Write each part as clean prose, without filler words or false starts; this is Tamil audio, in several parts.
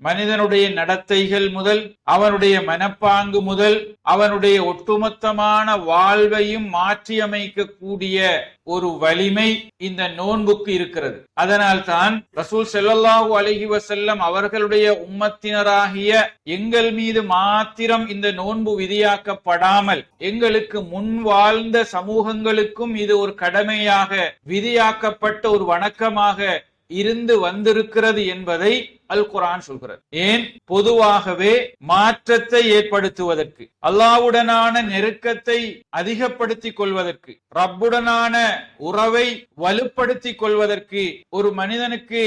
மனிதனுடைய நடத்தைகள் முதல், அவனுடைய மனப்பாங்கு முதல், அவனுடைய ஒட்டுமொத்தமான வாழ்வையும் மாற்றியமைக்கக்கூடிய ஒரு வலிமை இந்த நோன்புக்கு இருக்கிறது. அதனால் தான் ரசூல் ஸல்லல்லாஹு அலைஹி வஸல்லம் அவர்களுடைய உம்மத்தினராகிய எங்கள் மீது மாத்திரம் இந்த நோன்பு விதியாக்கப்படாமல் எங்களுக்கு முன் வாழ்ந்த சமூகங்களுக்கும் இது ஒரு கடமையாக விதியாக்கப்பட்ட ஒரு வணக்கமாக இருந்து வந்திருக்கிறது என்பதை அல் குர்ஆன் சொல்கிறது. ஏன்? பொதுவாகவே மாற்றத்தை ஏற்படுத்துவதற்கு, அல்லாஹ்வுடனான நெருக்கத்தை அதிகப்படுத்திக் கொள்வதற்கு, ரப்புடனான உறவை வலுப்படுத்திக் கொள்வதற்கு ஒரு மனிதனுக்கு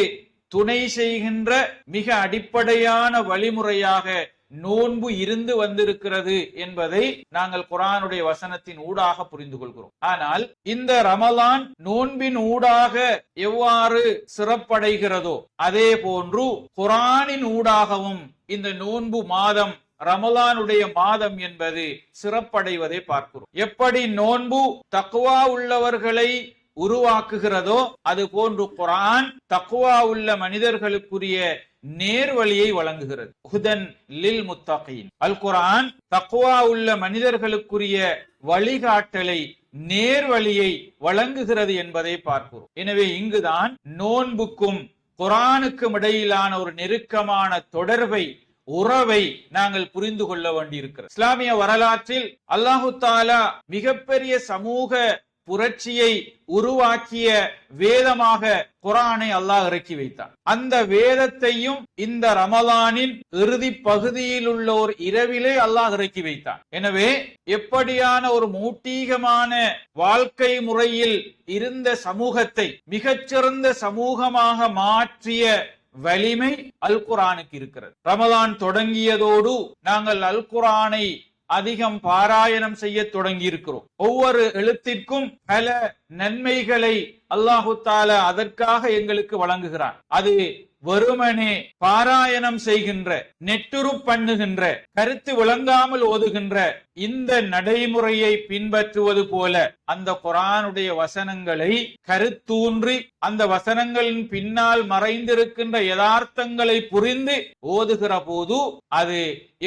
துணை செய்கின்ற மிக அடிப்படையான வழிமுறையாக நோன்பு இருந்து வந்திருக்கிறது என்பதை நாங்கள் குர்ஆனுடைய வசனத்தின் ஊடாக புரிந்து கொள்கிறோம். ஆனால் இந்த ரமலான் நோன்பின் ஊடாக எவ்வாறு சிறப்படைகிறதோ அதே போன்று குர்ஆனின் ஊடாகவும் இந்த நோன்பு மாதம், ரமலானுடைய மாதம் என்பது சிறப்படைவதை பார்க்கிறோம். எப்படி நோன்பு தக்வா உள்ளவர்களை உருவாக்குகிறதோ அது போன்று குர்ஆன் தக்வா உள்ள மனிதர்களுக்குரிய நேர்வழியை வழங்குகிறது. ஹுதன் லில் முத்தகீன். அல் குர்ஆன் தக்வா உள்ள மனிதர்களுக்குரிய வழிகாட்டலை, நேர்வழியை வழங்குகிறது என்பதை பார்க்கிறோம். எனவே இங்குதான் நோன்புக்கும் குர்ஆனுக்கும் இடையிலான ஒரு நெருக்கமான தொடர்பை, உறவை நாங்கள் புரிந்து கொள்ள வேண்டியிருக்கிறது. இஸ்லாமிய வரலாற்றில் அல்லாஹு தஆலா மிகப்பெரிய சமூக புரட்சியை உருவாக்கிய வேதமாக குர்ஆனை அல்லாஹ் இறக்கி வைத்தார். அந்த வேதத்தையும் இந்த ரமலானின் இறுதி பகுதியில் உள்ள ஒரு இரவிலே அல்லாஹ் இறக்கி வைத்தார். எனவே எப்படியான ஒரு மூட்டீகமான வாழ்க்கை முறையில் இருந்த சமூகத்தை மிகச்சிறந்த சமூகமாக மாற்றிய வலிமை அல் குர்ஆனுக்கு இருக்கிறது. ரமலான் தொடங்கியதோடு நாங்கள் அல் குர்ஆனை அதிகம் பாராயணம் செய்ய தொடங்கி இருக்கிறோம். ஒவ்வொரு எழுத்திற்கும் பல நன்மைகளை அல்லாஹு தஆலா அதற்காக எங்களுக்கு வழங்குகிறான். அது வெறுமனே பாராயணம் செய்கின்ற, நெட்டுரு பண்ணுகின்ற, கருத்து விளங்காமல் ஓதுகின்ற இந்த நடைமுறையை பின்பற்றுவது போல அந்த குர்ஆனுடைய வசனங்களை கருத்தூன்றி அந்த வசனங்களின் பின்னால் மறைந்திருக்கின்ற யதார்த்தங்களை புரிந்து ஓதுகிற போது அது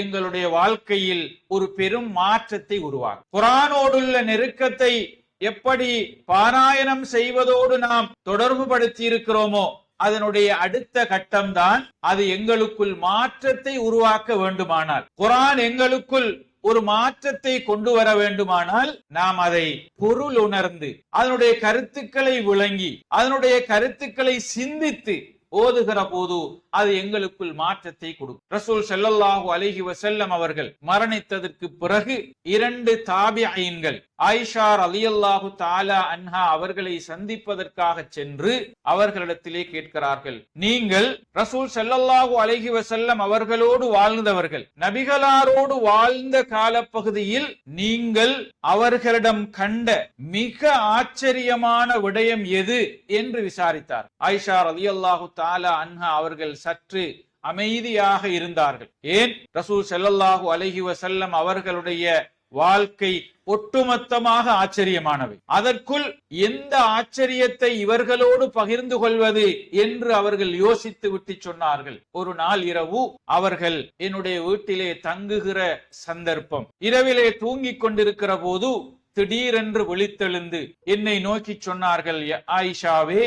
எங்களுடைய வாழ்க்கையில் ஒரு பெரும் மாற்றத்தை உருவாக்கும். குர்ஆனோடுள்ள நெருக்கத்தை எப்படி பாராயணம் செய்வதோடு நாம் தொடர்பு படுத்தி இருக்கிறோமோ அதனுடைய அடுத்த கட்டம் தான் அது எங்களுக்குள் மாற்றத்தை உருவாக்க வேண்டுமானால், குர்ஆன் எங்களுக்குள் ஒரு மாற்றத்தை கொண்டு வர வேண்டுமானால் நாம் அதை பொருள் உணர்ந்து, அதனுடைய கருத்துக்களை விளங்கி, அதனுடைய கருத்துக்களை சிந்தித்து ஓதுகிற போது அது எங்களுக்குள் மாற்றத்தை கொடுக்கும். ரசூல் ஸல்லல்லாஹு அலைஹி வஸல்லம் அவர்கள் மரணித்ததற்கு பிறகு 2 தாபிஈன்கள் ஆயிஷா ரலியல்லாஹு தஆலா அன்ஹா அவர்களை சந்திப்பதற்காக சென்று அவர்களிடத்திலே கேட்கிறார்கள், நீங்கள் ரசூல் ஸல்லல்லாஹு அலைஹி வஸல்லம் அவர்களோடு வாழ்ந்தவர்கள், நபிகளாரோடு வாழ்ந்த காலப்பகுதியில் நீங்கள் அவர்களிடம் கண்ட மிக ஆச்சரியமான விடயம் எது என்று விசாரித்தார். ஆயிஷா ரலியல்லாஹு தஆலா அன்ஹா அவர்கள் சற்று அமைதியாக இருந்தார்கள். ஏன்? ரசூல் ஸல்லல்லாஹு அலைஹி வஸல்லம் அவர்களுடைய வாழ்க்கை ஒட்டுமொத்தமாக ஆச்சரியமானவை. அதற்குள் எந்த ஆச்சரியத்தை இவர்களோடு பகிர்ந்து கொள்வது என்று அவர்கள் யோசித்து விட்டு சொன்னார்கள். ஒரு நாள் இரவு அவர்கள் என்னுடைய வீட்டிலே தங்குகிற சந்தர்ப்பம். இரவிலே தூங்கிக் கொண்டிருக்கிற போது திடீரென்று விழித்தெழுந்து என்னை நோக்கி சொன்னார்கள், ஆயிஷாவே,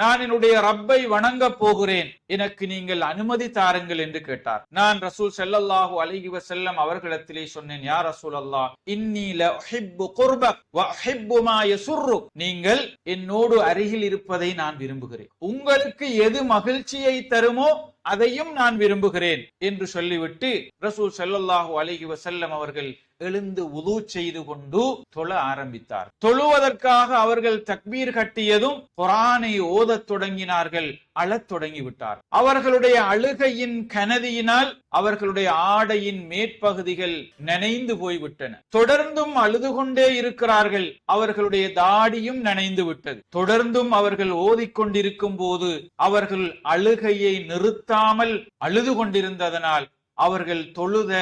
நான் என்னுடைய ரப்பை வணங்க போகிறேன், எனக்கு நீங்கள் அனுமதி தாருங்கள் என்று கேட்டார். நான் ரசூல் ஸல்லல்லாஹு அலைஹி வஸல்லம் அவர்களிடத்திலே சொன்னேன், யா ரசூலல்லாஹ், இன்னீ லஉஹிப்பு குர்பக் வ உஹிப்பு மா யசுர்ருக், நீங்கள் என்னோடு அருகில் இருப்பதை நான் விரும்புகிறேன், உங்களுக்கு எது மகிழ்ச்சியை தருமோ அதையும் நான் விரும்புகிறேன் என்று சொல்லிவிட்டு ரசூல் ஸல்லல்லாஹு அலைஹி வஸல்லம் அவர்கள் எழுந்து வுது செய்து கொண்டு தொழ ஆரம்பித்தார். தொழுவதற்காக அவர்கள் தக்பீர் கட்டியதும் குர்ஆனை ஓதத் தொடங்கினார்கள், அழத் தொடங்கிவிட்டார். அவர்களுடைய அழுகையின் கனதியினால் அவர்களுடைய ஆடையின் மேற்பகுதிகள் நனைந்து போய்விட்டன. தொடர்ந்தும் அழுது கொண்டே இருக்கிறார்கள். அவர்களுடைய தாடியும் நனைந்து விட்டது. தொடர்ந்தும் அவர்கள் ஓதிக்கொண்டிருக்கும் போது அவர்கள் அழுகையை நிறுத்தாமல் அழுது கொண்டிருந்ததனால் அவர்கள் தொழுத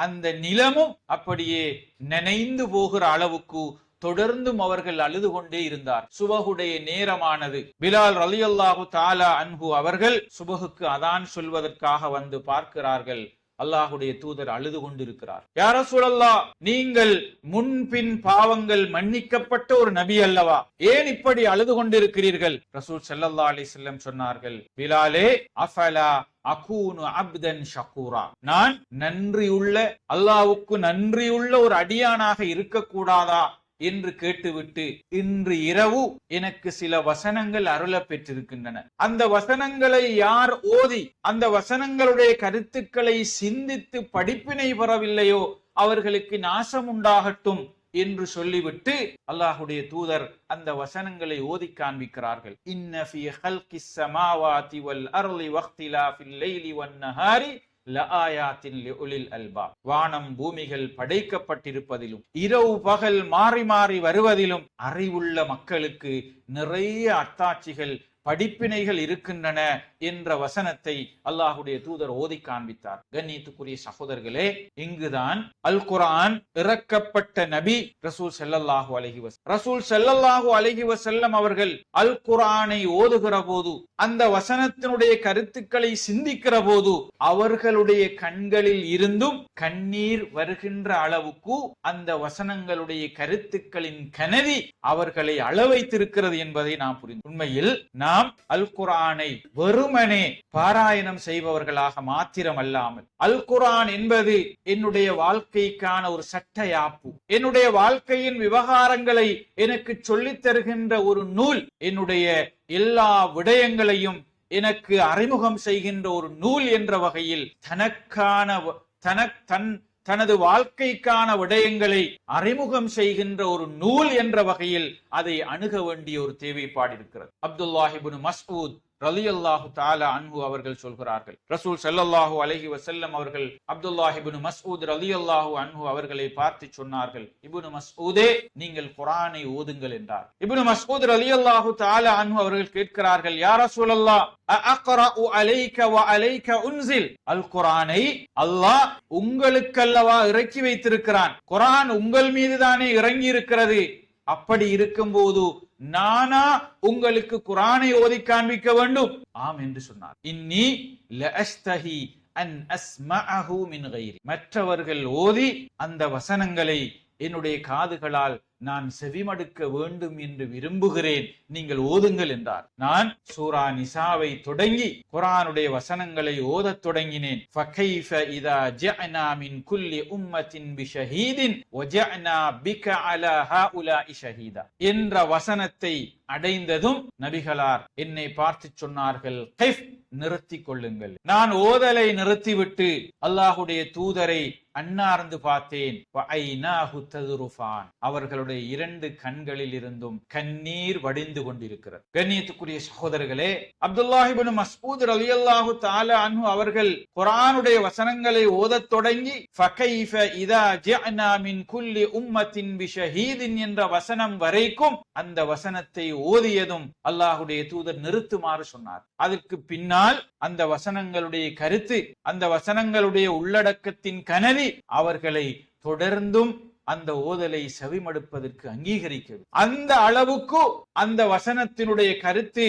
அந்த நிலமும் அப்படியே நனைந்து போகிற அளவுக்கு தொடர்ந்தும் அவர்கள் அழுது கொண்டே இருந்தார். சுபஹுடைய நேரமானது. பிலால் ரலியல்லாஹு தஆலா அன்ஹு அவர்கள் சுபஹுக்கு அதான் சொல்வதற்காக வந்து பார்க்கிறார்கள். அல்லாஹுடைய தூதர் அழுது கொண்டிருக்கிறார். யா ரசூலல்லாஹ், நீங்கள் முன்பின் பாவங்கள் மன்னிக்கப்பட்ட ஒரு நபி அல்லவா, ஏன் இப்படி அழுது கொண்டிருக்கிறீர்கள்? ரசூல் ஸல்லல்லாஹு அலைஹி வஸல்லம் சொன்னார்கள், பிலாலே, அஃபலா அகூனு அப்தன் ஷகூரா, நான் நன்றியுள்ள, அல்லாஹ்வுக்கு நன்றியுள்ள ஒரு அடியானாக இருக்கக்கூடாதா என்று கேட்டுவிட்டு, இன்று இரவு எனக்கு சில வசனங்கள் அருள பெற்றிருக்கின்றன. அந்த வசனங்களை யார் ஓதி அந்த வசனங்களுடைய கருத்துக்களை சிந்தித்து படிப்பினை பெறவில்லையோ அவர்களுக்கு நாசம் உண்டாகட்டும் என்று சொல்லிவிட்டு அல்லாஹுடைய தூதர் அந்த வசனங்களை ஓதி காண்பிக்கிறார்கள். இன்ன ஃபீ ஹல்கிஸ் ஸமாவாதி வல் அர்லி வக்திலாஃபில் லைலி வன் நஹாரி லஆயாத்தின் லிஉலில் அல்பாப். வானம் பூமிகள் படைக்கப்பட்டிருப்பதிலும் இரவு பகல் மாறி மாறி வருவதிலும் அறிவுள்ள மக்களுக்கு நிறைய அத்தாட்சிகள், படிப்பினைகள் இருக்கின்றன என்ற வசனத்தை அல்லாஹுடைய தூதர் ஓதி காண்பித்தார். கண்ணியத்துக்குரிய சகோதரர்களே, இங்குதான் அல் குர்ஆன் இறக்கப்பட்ட நபி ரசூல் ஸல்லல்லாஹு அலைஹி வஸல்லம். ரசூல் ஸல்லல்லாஹு அலைஹி வஸல்லம் அவர்கள் அல் குர்ஆனை ஓதுகிற போது, அந்த வசனத்தினுடைய கருத்துக்களை சிந்திக்கிற போது அவர்களுடைய கண்களில் இருந்தும் கண்ணீர் வருகின்ற அளவுக்கு அந்த வசனங்களுடைய கருத்துக்களின் கனதி அவர்களை அள வைத்திருக்கிறது என்பதை நாம் புரிந்து, உண்மையில் நாம் அல் குர்ஆனை வெறுமனே பாராயணம் செய்பவர்களாக மாத்திரமல்லாமல், அல் குர்ஆன் என்பது என்னுடைய வாழ்க்கைக்கான ஒரு சட்டயாப்பு, என்னுடைய வாழ்க்கையின் விவகாரங்களை எனக்கு சொல்லித் தருகின்ற ஒரு நூல், என்னுடைய எல்லா விடயங்களையும் எனக்கு அறிமுகம் செய்கின்ற ஒரு நூல் என்ற வகையில் தனது வாழ்க்கைக்கான விடயங்களை அறிமுகம் செய்கின்ற ஒரு நூல் என்ற வகையில் அதை அணுக வேண்டிய ஒரு தேவைப்பாடு இருக்கிறது. அப்துல்லாஹ் இப்னு மஸ்ஊத் ரலியல்லாஹு தஆலா அன்ஹு அவர்கள் சொல்கிறார்கள், ரசூல் ஸல்லல்லாஹு அலைஹி வஸல்லம் அவர்கள் அப்துல்லாஹ் இப்னு மஸ்ஊத் ரலியல்லாஹு அன்ஹு அவர்களை பார்த்து சொன்னார்கள், இப்னு மஸ்ஊதே, நீங்கள் குர்ஆனை ஓதுங்கள் என்றார். இப்னு மஸ்ஊத் ரலியல்லாஹு தஆலா அன்ஹு அவர்கள் கேட்கிறார்கள், யா ரசூலல்லாஹ், அஅக்ரஉ அலைக வ அலைக உன்சில், அல் குர்ஆனை அல்லாஹ் உங்களுக்கல்லவா இறக்கி வைத்திருக்கிறான், குர்ஆன் உங்கள் மீதுதானே இறங்கி இருக்கிறது, அப்படி இருக்கும்போது நானா உங்களுக்கு குர்ஆனை ஓதி காண்பிக்க வேண்டும்? ஆம் என்று சொன்னார். இன்னி லஅஸ்தஹி அன் அஸ்மஅஹு மின் கைரி, மற்றவர்கள் ஓதி அந்த வசனங்களை என்னுடைய காதுகளால் நான் செவிமடுக்க வேண்டும் என்று விரும்புகிறேன், நீங்கள் ஓதுங்கள் என்றார். நான் சூரா நிசாவை தொடங்கி குர்ஆனுடைய வசனங்களை ஓதத் தொடங்கினேன். ஃபகைஃப இதா ஜஅனா மின் குல்லி உம்மத்தின் பிஷஹீதின் வஜஅனா பிக அலா ஹாஉலாஇ ஷஹீதா என்ற வசனத்தை அடைந்ததும் நபிகளார் என்னை பார்த்து சொன்னார்கள், கைஃப், நிறுத்திக் கொள்ளுங்கள். நான் ஓதலை நிறுத்திவிட்டு அல்லாஹுடைய தூதரை அன்னார்ந்து பார்த்தேன். அவர்களுடைய இரண்டு கண்களில் இருந்தும் கண்ணீர் வடிந்து கொண்டிருக்கிறது. கண்ணியத்துக்குரிய சகோதரர்களே, அப்துல்லாஹ் இப்னு மஸ்ஊத் ரலியல்லாஹு தஆலா அன்ஹு அவர்கள் குர்ஆனுடைய வசனங்களை ஓதத் தொடங்கி ஃபகைஃப இதா ஜஅனா மின் குல்லி உம்மத்தின் பிஷஹீதின் என்ற வசனம் வரைக்கும் அந்த வசனத்தை ஓதியதும் அல்லாஹுடைய தூதர் நிறுத்துமாறு சொன்னார். அதற்கு பின்னால் அந்த வசனங்களுடைய கருத்து, அந்த வசனங்களுடைய உள்ளடக்கத்தின் கனதி அவர்களை தொடர்ந்தும் அந்த ஓதலை செவிமடுப்பதற்கு அங்கீகரிக்கிறது. அந்த அளவுக்கு அந்த வசனத்தினுடைய கருத்து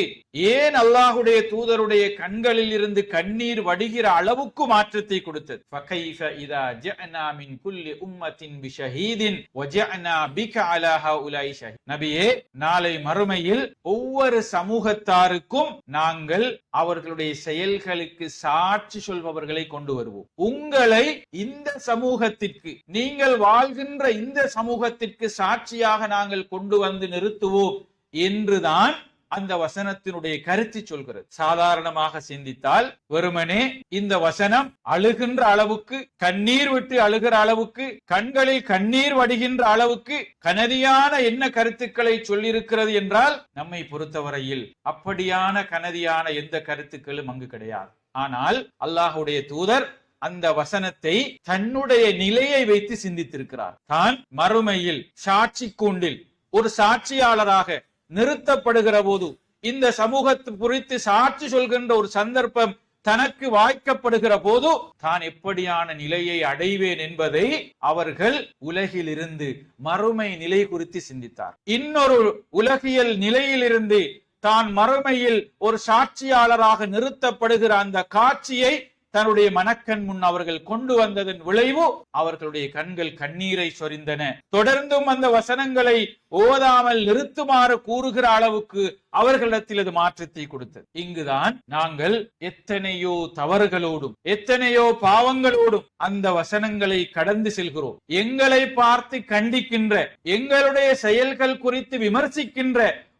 ஏன் அல்லாஹுடைய தூதருடைய கண்களில் இருந்து கண்ணீர் வடிகிற அளவுக்கு மாற்றத்தை கொடுத்தது. ஃபகைஃப இதா ஜஅனா மின் குல்லி உம்மத்தின் பிஷஹீதின் வஜஅனா பிக அலா ஹாஉலாஇ ஷஹீத். நபியே, நாளை மறுமையில் ஒவ்வொரு சமூகத்தாருக்கும் நாங்கள் அவர்களுடைய செயல்களுக்கு சாட்சி சொல்பவர்களை கொண்டு வருவோம். உங்களை இந்த சமூகத்திற்கு, நீங்கள் வாழ்கின்ற இந்த சமூகத்திற்கு சாட்சியாக நாங்கள் கொண்டு வந்து நிறுத்துவோம் என்றுதான் அந்த வசனத்தினுடைய கருத்து சொல்கிறது. சாதாரணமாக சிந்தித்தால் வெறுமனே இந்த வசனம் அழுகின்ற அளவுக்கு, கண்ணீர் விட்டு அழுகிற அளவுக்கு, கண்களில் கண்ணீர் வடிகின்ற அளவுக்கு கனதியான என்ன கருத்துக்களை சொல்லியிருக்கிறது என்றால், நம்மை பொறுத்தவரையில் அப்படியான கனதியான எந்த கருத்துக்களும் அங்கு கிடையாது. ஆனால் அல்லாஹுடைய தூதர் அந்த வசனத்தை தன்னுடைய நிலையை வைத்து சிந்தித்திருக்கிறார். தான் மறுமையில் சாட்சி கூண்டில் ஒரு சாட்சியாளராக நிறுத்தப்படுகிற போது, இந்த சமூகத்தை குறித்து சாட்சி சொல்கின்ற ஒரு சந்தர்ப்பம் தனக்கு வாய்க்கப்படுகிற போது தான் எப்படியான நிலையை அடைவேன் என்பதை அவர்கள் உலகில் இருந்து மறுமை நிலை குறித்து சிந்தித்தார். இன்னொரு உலகியல் நிலையிலிருந்து தான் மறுமையில் ஒரு சாட்சியாளராக நிறுத்தப்படுகிற அந்த காட்சியை தன்னுடைய மனக்கண் முன் அவர்கள் கொண்டு வந்ததன் விளைவு அவர்களுடைய கண்கள் கண்ணீரை சொரிந்தன. தொடர்ந்தும் அந்த வசனங்களை ஓதாமல் நிறுத்துமாறு கூறுகிற அளவுக்கு அவர்களிடத்தில் அது மாற்றத்தை கொடுத்தது. இங்குதான் நாங்கள் எத்தனையோ தவறுகளோடும் எத்தனையோ பாவங்களோடும் அந்த வசனங்களை கடந்து செல்கிறோம். எங்களை பார்த்து கண்டிக்கின்ற, எங்களுடைய செயல்கள் குறித்து விமர்சிக்கின்ற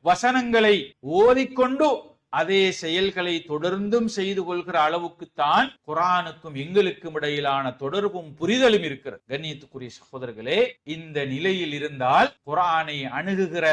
வசனங்களை ஓதிக்கொண்டு அதே செயல்களை தொடர்ந்தும் செய்து கொள்கிற அளவுக்குத்தான் குர்ஆனுக்கும் எங்களுக்கும் இடையிலான தொடர்பும் புரிதலும் இருக்கிறது. கண்ணியத்துக்குரிய சகோதரர்களே, இந்த நிலையில் இருந்தால் குர்ஆனை அணுகுகிற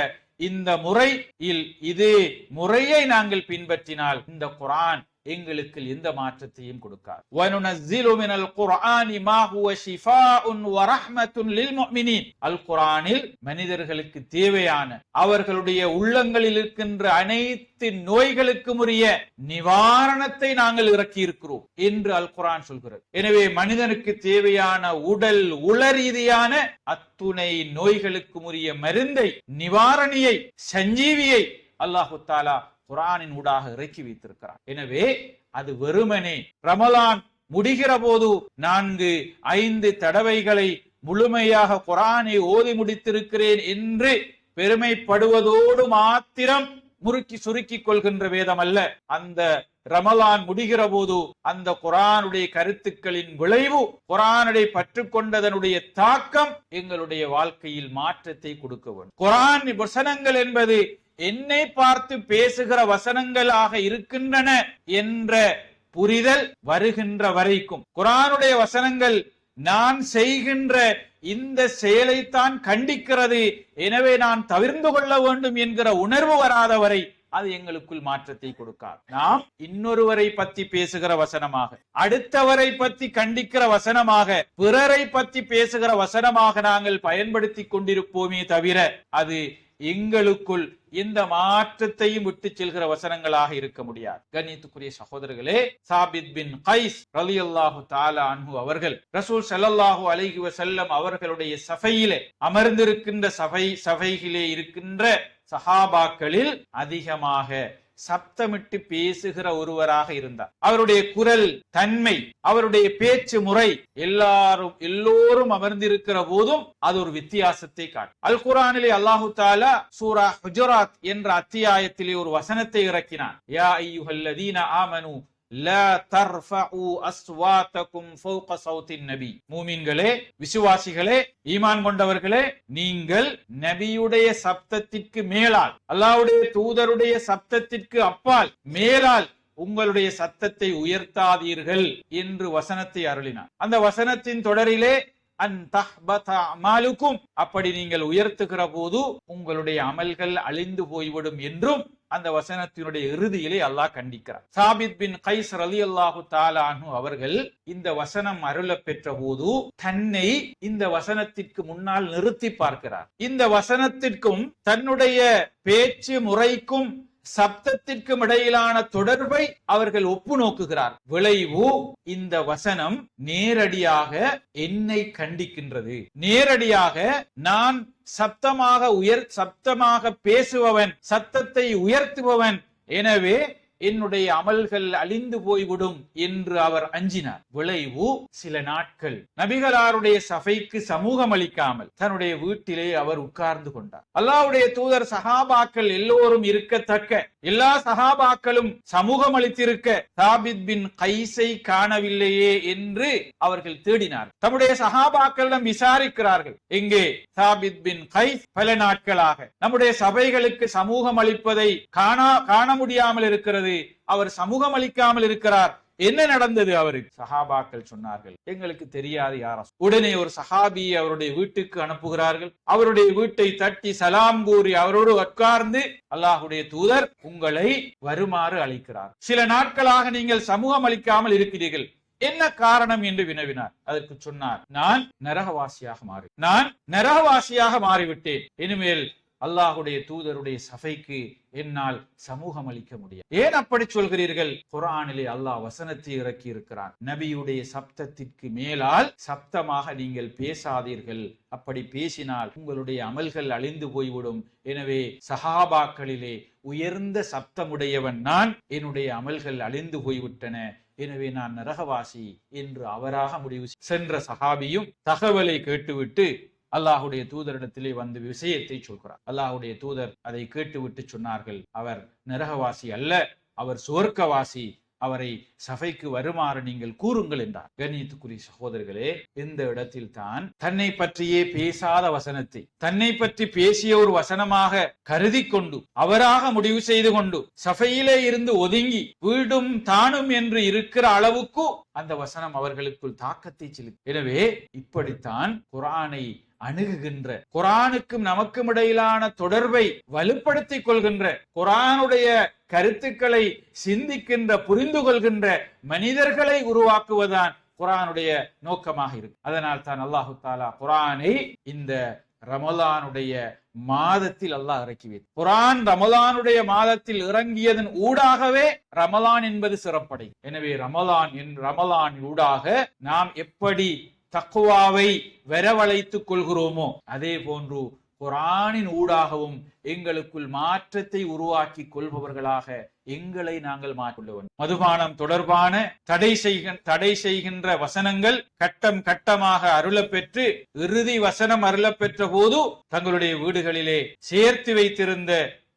இந்த முறையில் இதே முறையை நாங்கள் பின்பற்றினால் இந்த குர்ஆன் எங்களுக்கு எந்த மாற்றத்தையும் கொடுக்காது. வனுனஸ்ஸிலு மினல் குர்ஆனி மா ஹுவ ஷிஃபாஉன் வ ரஹ்மத்துன் லில் முஃமினீன். அல் குர்ஆனில் மனிதர்களுக்கு தேவையான, அவர்களுடைய உள்ளங்களில் இருக்கின்ற அனைத்து நோய்களுக்கும் உரிய நிவாரணத்தை நாங்கள் இறக்கி இருக்கிறோம் என்று அல் குர்ஆன் சொல்கிறது. எனவே மனிதனுக்கு தேவையான உடல் உள ரீதியான அத்துணை நோய்களுக்கும் உரிய மருந்தை, நிவாரணியை, சஞ்சீவியை அல்லாஹு தஆலா குர்ஆனின் ஊடாக இறக்கி வைத்திருக்கிறார். எனவே அது வெறுமனே ரமலான் முடிகிற போது 4-5 தடவைகளை முழுமையாக குர்ஆனை ஓதி முடித்திருக்கிறேன் என்று பெருமைப்படுவதோடு மாத்திரம் சுருக்கிக் கொள்கின்ற வேதம் அல்ல. அந்த ரமலான் முடிகிற போது அந்த குர்ஆனுடைய கருத்துக்களின் விளைவு, குர்ஆனை பற்றுக்கொண்டதனுடைய தாக்கம் எங்களுடைய வாழ்க்கையில் மாற்றத்தை கொடுக்க வேண்டும். குர்ஆன் வசனங்கள் என்பது என்னை பார்த்து பேசுகிற வசனங்களாக இருக்கின்றன என்ற புரிதல் வருகின்ற வரைக்கும், குர்ஆனுடைய வசனங்கள் நான் செய்கின்ற இந்த செயலைத்தான் கண்டிக்கிறது, எனவே நான் தவிர்ந்து கொள்ள வேண்டும் என்கிற உணர்வு வராத வரை அது எங்களுக்குள் மாற்றத்தை கொடுக்காது. நாம் இன்னொருவரை பத்தி பேசுகிற வசனமாக, அடுத்தவரை பத்தி கண்டிக்கிற வசனமாக, பிறரை பத்தி பேசுகிற வசனமாக நாங்கள் பயன்படுத்தி கொண்டிருப்போமே தவிர அது எங்களுக்குள் எந்த மாற்றத்தையும் விட்டு செல்கிற வசனங்களாக இருக்க முடியாது. கண்ணியத்துக்குரிய சகோதரர்களே, சாபித் பின் கைஸ் ரலியல்லாஹு தஆலா அன்ஹு அவர்கள் ரசூல் ஸல்லல்லாஹு அலைஹி வஸல்லம் அவர்களுடைய சஃபையிலே அமர்ந்திருக்கின்ற சஃபையிலே இருக்கின்ற சஹாபாக்களில் அதிகமாக சப்தமிட்டு பேசுகிற ஒருவராக இருந்தார். அவருடைய குரல் தன்மை, அவருடைய பேச்சு முறை எல்லோரும் அமர்ந்திருக்கிற போதும் அது ஒரு வித்தியாசத்தை காட்டும். அல் குர்ஆனிலே அல்லாஹு தஆலா சூரா ஹுஜராத் என்ற அத்தியாயத்திலே ஒரு வசனத்தை இறக்கினார். யா அய்யுஹல்லதீன ஆமனு லா தர்ஃபஉ அஸ்வாதகும் ஃபௌக ஸௌத்தின் நபி. மூமின்களே, விசுவாசிகளே, ஈமான் கொண்டவர்களே, நீங்கள் நபியுடைய சப்தத்திற்கு மேலால், அல்லாஹ்வுடைய தூதருடைய சப்தத்திற்கு அப்பால், மேலால் உங்களுடைய சத்தத்தை உயர்த்தாதீர்கள் என்று வசனத்தை அருளினார். அந்த வசனத்தின் தொடரிலே அப்படி நீங்கள் உயர்த்துகிற போது உங்களுடைய அமல்கள் அழிந்து போய்விடும் என்றும் அந்த வசனத்தினுடைய இறுதியிலே அல்லாஹ் கண்டிக்கிறார். சாபித் பின் கைஸ் ரலியல்லாஹு தஆலா அன்ஹு அவர்கள் இந்த வசனம் அருள பெற்ற போது தன்னை இந்த வசனத்திற்கு முன்னால் நிறுத்தி பார்க்கிறார். இந்த வசனத்திற்கும் தன்னுடைய பேச்சு முறைக்கும் சப்தத்திற்கும் இடையிலான தொடர்பை அவர்கள் ஒப்பு நோக்குகிறார். விளைவு, இந்த வசனம் நேரடியாக என்னை கண்டிக்கின்றது. நேரடியாக நான் சப்தமாக பேசுபவன், சத்தத்தை உயர்த்துபவன், எனவே என்னுடைய அமல்கள் அழிந்து போய்விடும் என்று அவர் அஞ்சினார். விளைவு, சில நாட்கள் நபிகளாருடைய சபைக்கு சமூகம் அளிக்காமல் தன்னுடைய வீட்டிலே அவர் உட்கார்ந்து கொண்டார். அல்லாஹ்வுடைய தூதர் சஹாபாக்கள் எல்லோரும் இருக்கத்தக்க எல்லா சஹாபாக்களும் சமூகம் அளித்திருக்க சாபித் பின் கைஸை காணவில்லையே என்று அவர்கள் தேடினார். தம்முடைய சஹாபாக்களிடம் விசாரிக்கிறார்கள். எங்கே சாபித் பின் கைஸ்? பல நாட்களாக நம்முடைய சபைகளுக்கு சமூகம் அளிப்பதை காண முடியாமல் இருக்கிறது, அவர் சமூகம் அளிக்காமல் இருக்கிறார், என்ன நடந்தது அவருக்கு? சஹாபாக்கள் சொன்னார்கள், எங்களுக்கு தெரியாது யார். உடனே ஒரு சஹாபியை அவருடைய வீட்டுக்கு அனுப்புகிறார்கள். அவருடைய வீட்டை தட்டி சலாம் கூறி அவரோடு உட்கார்ந்து, அல்லாஹ்வுடைய தூதர் உங்களை வருமாறு அழைக்கிறார், சில நாட்களாக நீங்கள் சமூகம் அளிக்காமல் இருக்கிறீர்கள், என்ன காரணம் என்று வினவினார். அதற்கு சொன்னார், நான் நரகவாசியாக மாறிவிட்டேன், இனிமேல் அல்லாஹுடைய தூதருடைய சபைக்கு என்னால் சமூகம் அளிக்க முடியும். ஏன் அப்படி சொல்கிறீர்கள்? குர்ஆனிலே அல்லாஹ் வசனத்தை இறக்கி இருக்கிறான், நபியுடைய சப்தத்திற்கு மேலால் சப்தமாக நீங்கள் பேசாதீர்கள், அப்படி பேசினால் உங்களுடைய அமல்கள் அழிந்து போய்விடும். எனவே சஹாபாக்களிலே உயர்ந்த சப்தமுடையவன் நான், என்னுடைய அமல்கள் அழிந்து போய்விட்டன, எனவே நான் நரகவாசி என்று அவராக முடிவு சென்ற சஹாபியும் தகவலை கேட்டுவிட்டு அல்லாஹுடைய தூதரிடத்திலே வந்து விஷயத்தை சொல்கிறார். அல்லாஹுடைய தூதர் அதை கேட்டுவிட்டு சொன்னார்கள், அவர் நரகவாசி அல்ல, அவர் சுவர்க்கவாசி, அவரை சபைக்கு வருமாறு நீங்கள் கூறுங்கள் என்றார். கண்ணியத்துக்குரிய சகோதரர்களே, இந்த இடத்தில் தான் தன்னை பற்றியே பேசாத வசனத்தை தன்னை பற்றி பேசிய ஒரு வசனமாக கருதி கொண்டு அவராக முடிவு செய்து கொண்டு சபையிலே இருந்து ஒதுங்கி வீடும் தானும் என்று இருக்கிற அளவுக்கு அந்த வசனம் அவர்களுக்குள் தாக்கத்தை செலுத்தும். எனவே இப்படித்தான் குர்ஆனை அணுகுகின்ற, குர்ஆனுக்கும் நமக்கும் இடையிலான தொடர்பை வலுப்படுத்திக் கொள்கின்ற, குர்ஆனுடைய கருத்துக்களை சிந்திக்கின்ற, புரிந்து கொள்கின்ற மனிதர்களை உருவாக்குவதுதான் குர்ஆனுடைய நோக்கமாக இருக்கு. அதனால் தான் அல்லாஹு தஆலா குர்ஆனை இந்த ரமலானுடைய மாதத்தில் அல்லாஹ் இறக்கி வைத்தார். குர்ஆன் ரமலானுடைய மாதத்தில் இறங்கியதன் ஊடாகவே ரமலான் என்பது சிறப்படை. எனவே ரமலான் ஊடாக நாம் எப்படி தக்வாவை வரவழைத்துக் கொள்கிறோமோ அதே போன்று குர்ஆனின் ஊடாகவும் எங்களுக்குள் மாற்றத்தை உருவாக்கி கொள்பவர்களாக எங்களை நாங்கள் மாற்றிக்கொள்ள. மதுபானம் தொடர்பான தடை செய்கின்ற வசனங்கள் கட்டம் கட்டமாக அருளப்பெற்று இறுதி வசனம் அருளப்பெற்ற போது தங்களுடைய வீடுகளிலே சேர்த்து வைத்திருந்த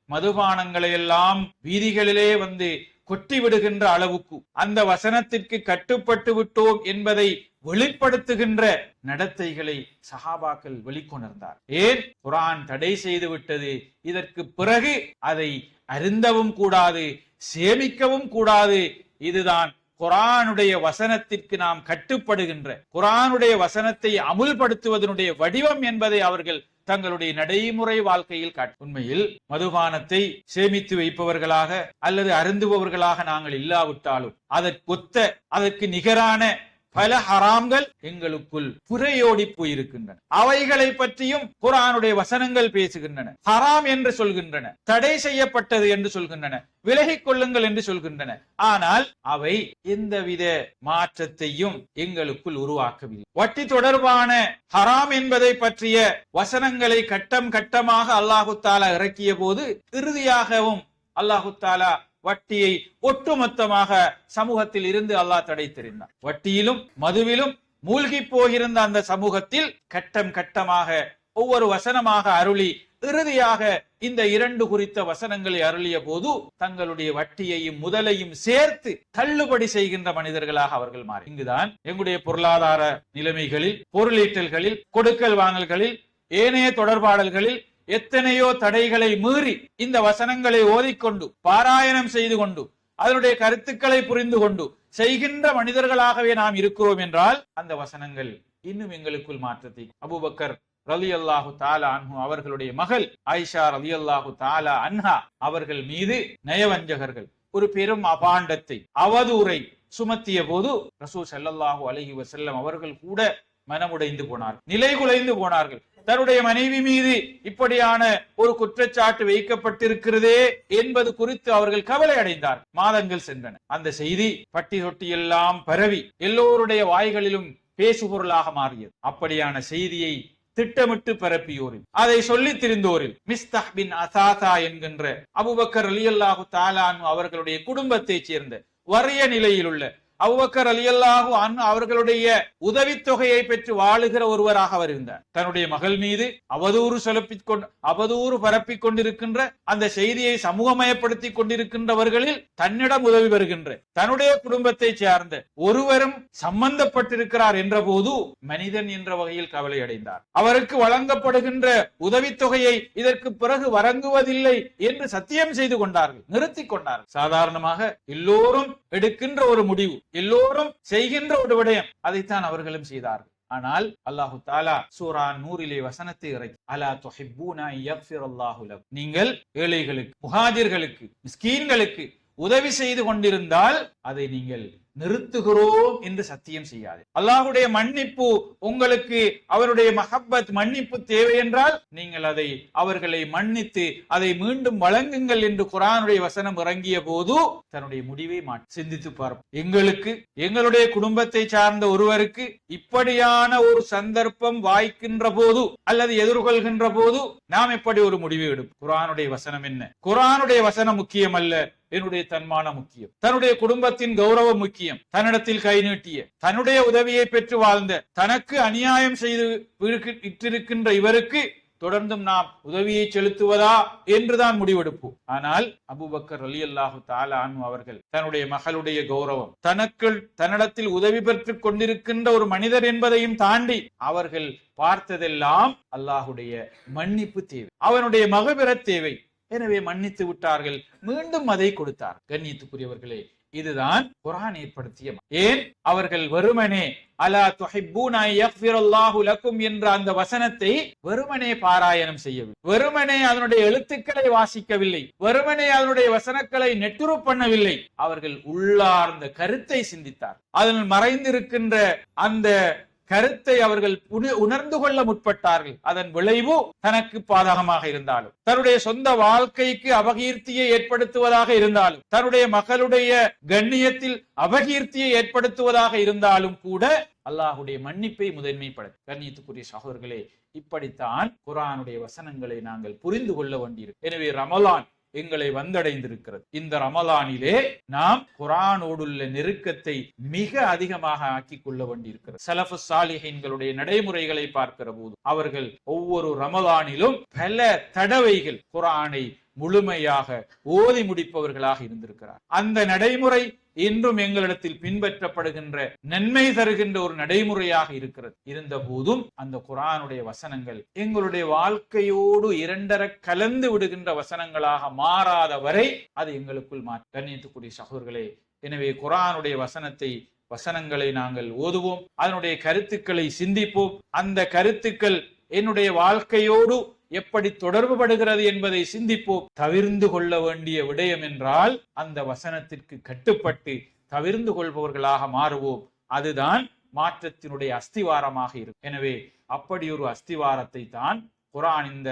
மதுபானங்களை எல்லாம் வீதிகளிலே வந்து கொட்டி விடுகின்ற அளவுக்கு அந்த வசனத்திற்கு கட்டுப்பட்டு விட்டோம் என்பதை வெளிப்படுத்துகின்ற நடத்தைகளை சஹாபாக்கள் வெளிக்கொணர்ந்தார். ஏன்? குர்ஆன் தடை செய்து விட்டது, இதற்கு பிறகு அதை அருந்தவும் கூடாது, சேமிக்கவும் கூடாது. இதுதான் குர்ஆனுடைய வசனத்திற்கு நாம் கட்டுப்படுகின்ற, குர்ஆனுடைய வசனத்தை அமுல்படுத்துவதனுடைய வடிவம் என்பதை அவர்கள் தங்களுடைய நடைமுறை வாழ்க்கையில் உண்மையில் மதுபானத்தை சேமித்து வைப்பவர்களாக அல்லது அருந்துபவர்களாக நாங்கள் இல்லாவிட்டாலும் அதற்கு நிகரான பல ஹராம்கள் எங்களுக்குள் புரையோடி போயிருக்கின்றன. அவைகளை பற்றியும் குர்ஆனுடைய வசனங்கள் பேசுகின்றன. ஹராம் என்று சொல்கின்றன, தடை செய்யப்பட்டது என்று சொல்கின்றன, விலகிக் கொள்ளுங்கள் என்று சொல்கின்றன. ஆனால் அவை எந்தவித மாற்றத்தையும் எங்களுக்குள் உருவாக்கவில்லை. வட்டி தொடர்பான ஹராம் என்பதை பற்றிய வசனங்களை கட்டம் கட்டமாக அல்லாஹு தஆலா இறக்கிய போது இறுதியாகவும் அல்லாஹு தஆலா வட்டியை ஒட்டுமொத்தமாக சமூகத்தில் இருந்து அல்லாஹ் தடை தெரிந்தார். வட்டியிலும் மதுவிலும் மூழ்கி போகிருந்த அந்த சமூகத்தில் கட்டம் கட்டமாக ஒவ்வொரு வசனமாக அருளி இறுதியாக இந்த இரண்டு குறித்த வசனங்களை அருளிய போது தங்களுடைய வட்டியையும் முதலையும் சேர்த்து தள்ளுபடி செய்கின்ற மனிதர்களாக அவர்கள் மாறி. இங்குதான் எங்களுடைய பொருளாதார நிலைமைகளில், பொருளீட்டல்களில், கொடுக்கல் வாங்கல்களில், ஏனைய தொடர்பாடல்களில் எத்தனையோ தடைகளை மீறி இந்த வசனங்களை ஓதிக்கொண்டு பாராயணம் செய்து கொண்டு அதனுடைய கருத்துக்களை புரிந்து கொண்டு செய்கின்ற மனிதர்களாகவே நாம் இருக்கிறோம் என்றால் அந்த வசனங்கள் இன்னும் எங்களுக்குள் மாற்றத்தை. அபூபக்கர் ரலியல்லாஹு தஆலா அன்ஹு அவர்களுடைய மகள் ஆயிஷா ரலியல்லாஹு தஆலா அன்ஹா அவர்கள் மீது நயவஞ்சகர்கள் ஒரு பெரும் அபாண்டத்தை, அவதூறை சுமத்திய போது ரசூல் ஸல்லல்லாஹு அலைஹி வஸல்லம் அவர்கள் கூட மனமுடைந்து போனார்கள், நிலை குலைந்து போனார்கள். தன்னுடைய மனைவி மீது இப்படியான ஒரு குற்றச்சாட்டு வைக்கப்பட்டிருக்கிறதே என்பது குறித்து அவர்கள் கவலை அடைந்தார். மாதங்கள் சென்றன. அந்த செய்தி பட்டி தொட்டி எல்லாம் பரவி எல்லோருடைய வாய்களிலும் பேசுபொருளாக மாறியது. அப்படியான செய்தியை திட்டமிட்டு பரப்பியோரில், அதை சொல்லி திரிந்தோரில் மிஸ்தஹ் பின் அசாதா என்கின்ற அபூபக்கர் ரலியல்லாஹு தஆலா அன்ஹு அவர்களுடைய குடும்பத்தைச் சேர்ந்த வறிய நிலையில் உள்ள அபூபக்கர் ரலியல்லாஹு அன்ஹு அவர்களுடைய உதவித்தொகையை பெற்று வாழுகிற ஒருவராக அவர் இருந்தார். தன்னுடைய மகள் மீது அவதூறு பரப்பிக் கொண்டிருக்கின்ற அந்த செய்தியை சமூகமயப்படுத்தி கொண்டிருக்கின்றவர்களில் தன்னிடம் உதவி வருகின்ற தன்னுடைய குடும்பத்தை சார்ந்த ஒருவரும் சம்பந்தப்பட்டிருக்கிறார் என்ற போது மனிதன் என்ற வகையில் கவலை அடைந்தார். அவருக்கு வழங்கப்படுகின்ற உதவித்தொகையை இதற்கு பிறகு வழங்குவதில்லை என்று சத்தியம் செய்து கொண்டார்கள், நிறுத்திக் கொண்டார்கள். சாதாரணமாக எல்லோரும் எடுக்கின்ற ஒரு முடிவு, எல்லோரும் செய்கின்ற ஒரு விடயம், அதைத்தான் அவர்களும் செய்தார்கள். ஆனால் அல்லாஹு தஆலா சூரா நூரிலே வசனத்தை இறக்கி, அலா துஹிப்பூன யக்ஃபிரல்லாஹு லக்கும், நீங்கள் ஏழைகளுக்கு, முஹாஜிர்களுக்கு, மிஸ்கீன்களுக்கு உதவி செய்து கொண்டிருந்தால் அதை நீங்கள் நிறுத்துகிறோம் என்று சத்தியம் செய்யாது. அல்லாஹ்வுடைய மன்னிப்பு உங்களுக்கு, அவருடைய மஹப்பத் மன்னிப்பு தேவை என்றால் நீங்கள் அதை அவர்களை மன்னித்து அதை மீண்டும் வழங்குங்கள் என்று குர்ஆனுடைய வசனம் இறங்கிய போது தன்னுடைய முடிவை சிந்தித்து பார்ப்போம். எங்களுக்கு, எங்களுடைய குடும்பத்தை சார்ந்த ஒருவருக்கு இப்படியான ஒரு சந்தர்ப்பம் வாய்க்கின்ற போது அல்லது எதிர்கொள்கின்ற போது நாம் எப்படி ஒரு முடிவை எடுப்போம்? குர்ஆனுடைய வசனம் என்ன? குர்ஆனுடைய வசனம் முக்கியம் அல்ல, என்னுடைய தன்மானம் முக்கியம், தன்னுடைய குடும்பத்தின் கௌரவம் முக்கியம். தன்னிடத்தில் கை நீட்டிய, தன்னுடைய உதவியை பெற்று வாழ்ந்த, தனக்கு அநியாயம் செய்து இட்டிருக்கின்ற இவருக்கு தொடர்ந்தும் நாம் உதவியை செலுத்துவதா என்றுதான் முடிவெடுப்போம். ஆனால் அபூபக்கர் ரலியல்லாஹு தஆலா அன்ஹு அவர்கள் தன்னுடைய மகளுடைய கௌரவம், தன்னிடத்தில் உதவி பெற்றுக் கொண்டிருக்கின்ற ஒரு மனிதர் என்பதையும் தாண்டி அவர்கள் பார்த்ததெல்லாம் அல்லாஹுடைய மன்னிப்பு தேவை, அவனுடைய மகபிரத் தேவை. எனவே மன்னித்து விட்டார்கள், மீண்டும் அதை கொடுத்தார். கண்ணியத்துக்குரியவர்களே, இதுதான் குர்ஆன் ஏற்படுத்திய. ஏன் அவர்கள் வெறுமனே அலா துஹிப்பூன யக்ஃபிரல்லாஹு லக்கும் என்ற அந்த வசனத்தை வெறுமனே பாராயணம் செய்யவில்லை, வெறுமனே அதனுடைய எழுத்துக்களை வாசிக்கவில்லை, வெறுமனே அதனுடைய வசனங்களை நெட்டுரு பண்ணவில்லை. அவர்கள் உள்ளார்ந்த கருத்தை சிந்தித்தார். அதில் மறைந்திருக்கின்ற அந்த கருத்தை அவர்கள் உணர்ந்து கொள்ள முற்பட்டார்கள். அதன் விளைவு தனக்கு பாதகமாக இருந்தாலும், தன்னுடைய சொந்த வாழ்க்கைக்கு அபகீர்த்தியை ஏற்படுத்துவதாக இருந்தாலும், தன்னுடைய மகளுடைய கண்ணியத்தில் அபகீர்த்தியை ஏற்படுத்துவதாக இருந்தாலும் கூட அல்லாஹுடைய மன்னிப்பை முதன்மைப்படுத்த. கண்ணியத்துக்குரிய சகோதரர்களே, இப்படித்தான் குர்ஆனுடைய வசனங்களை நாங்கள் புரிந்து கொள்ள வேண்டியிருக்கு. எனவே ரமலான் எங்களை வந்தடைந்திருக்கிறது. இந்த ரமலானிலே நாம் குர்ஆனோடுள்ள நெருக்கத்தை மிக அதிகமாக ஆக்கிக் கொள்ள வேண்டியிருக்கிறது. ஸலஃபு ஸாலிஹீன்களுடைய நடைமுறைகளை பார்க்கிற போது அவர்கள் ஒவ்வொரு ரமலானிலும் பல தடவைகள் குர்ஆனை முழுமையாக ஓதி முடிப்பவர்களாக இருந்திருக்கிறார். அந்த நடைமுறை இன்றும் எங்களிடத்தில் பின்பற்றப்படுகின்ற நன்மை தருகின்ற ஒரு நடைமுறையாக இருக்கிறது. இருந்த போதும் அந்த குர்ஆனுடைய வசனங்கள் எங்களுடைய வாழ்க்கையோடு இரண்டர கலந்து விடுகின்ற வசனங்களாக மாறாத வரை அது எங்களுக்குள் கண்ணியத்துக்குரிய சகோதரர்களே, எனவே குர்ஆனுடைய வசனங்களை நாங்கள் ஓதுவோம், அதனுடைய கருத்துக்களை சிந்திப்போம். அந்த கருத்துக்கள் என்னுடைய வாழ்க்கையோடு எப்படி தொடர்பு படுகிறது என்பதை சிந்திப்போம். தவிர்ந்து கொள்ள வேண்டிய விடயம் என்றால் அந்த வசனத்திற்கு கட்டுப்பட்டு தவிர்ந்து கொள்பவர்களாக மாறுவோம். அதுதான் மாற்றத்தினுடைய அஸ்திவாரமாக இருக்கும். எனவே அப்படி ஒரு அஸ்திவாரத்தை தான் குர்ஆன் இந்த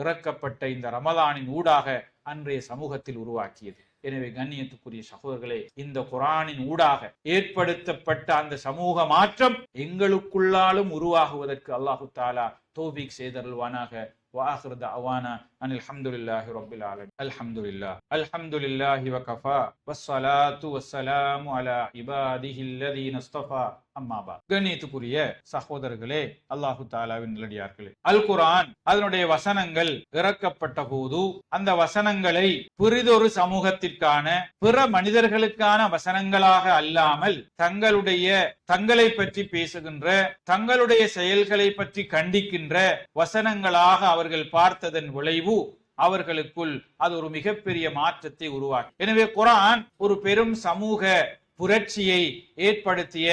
இறக்கப்பட்ட இந்த ரமலானின் ஊடாக அன்றைய சமூகத்தில் உருவாக்கியது. எனவே கண்ணியத்துக்குரிய சகோதரர்களே, இந்த குர்ஆனின் ஊடாக ஏற்படுத்தப்பட்ட அந்த சமூக மாற்றம் எங்களுக்குள்ளாலும் உருவாகுவதற்கு அல்லாஹு தஆலா தௌஃபீக் செய்தருள்வானாக. وآخر دعوانا أن الحمد لله رب العالمين. الحمد لله وكفى والصلاة والسلام على عباده الذين اصطفى. அம்மாபா. கண்ணியத்துக்குரிய சகோதரர்களே, அல்லாஹு தஆலாவின் நல்லடியார்களே, அல் குர்ஆன் அதனுடைய வசனங்கள் இறக்கப்பட்ட போது அந்த வசனங்களை பிறிதொரு சமூகத்திற்கான, பிற மனிதர்களுக்கான வசனங்களாக அல்லாமல் தங்களை பற்றி பேசுகின்ற, தங்களுடைய செயல்களை பற்றி கண்டிக்கின்ற வசனங்களாக அவர்கள் பார்த்ததன் விளைவு அவர்களுக்குள் அது ஒரு மிகப்பெரிய மாற்றத்தை உருவாக்கி. எனவே குர்ஆன் ஒரு பெரும் சமூக புரட்சியை ஏற்படுத்திய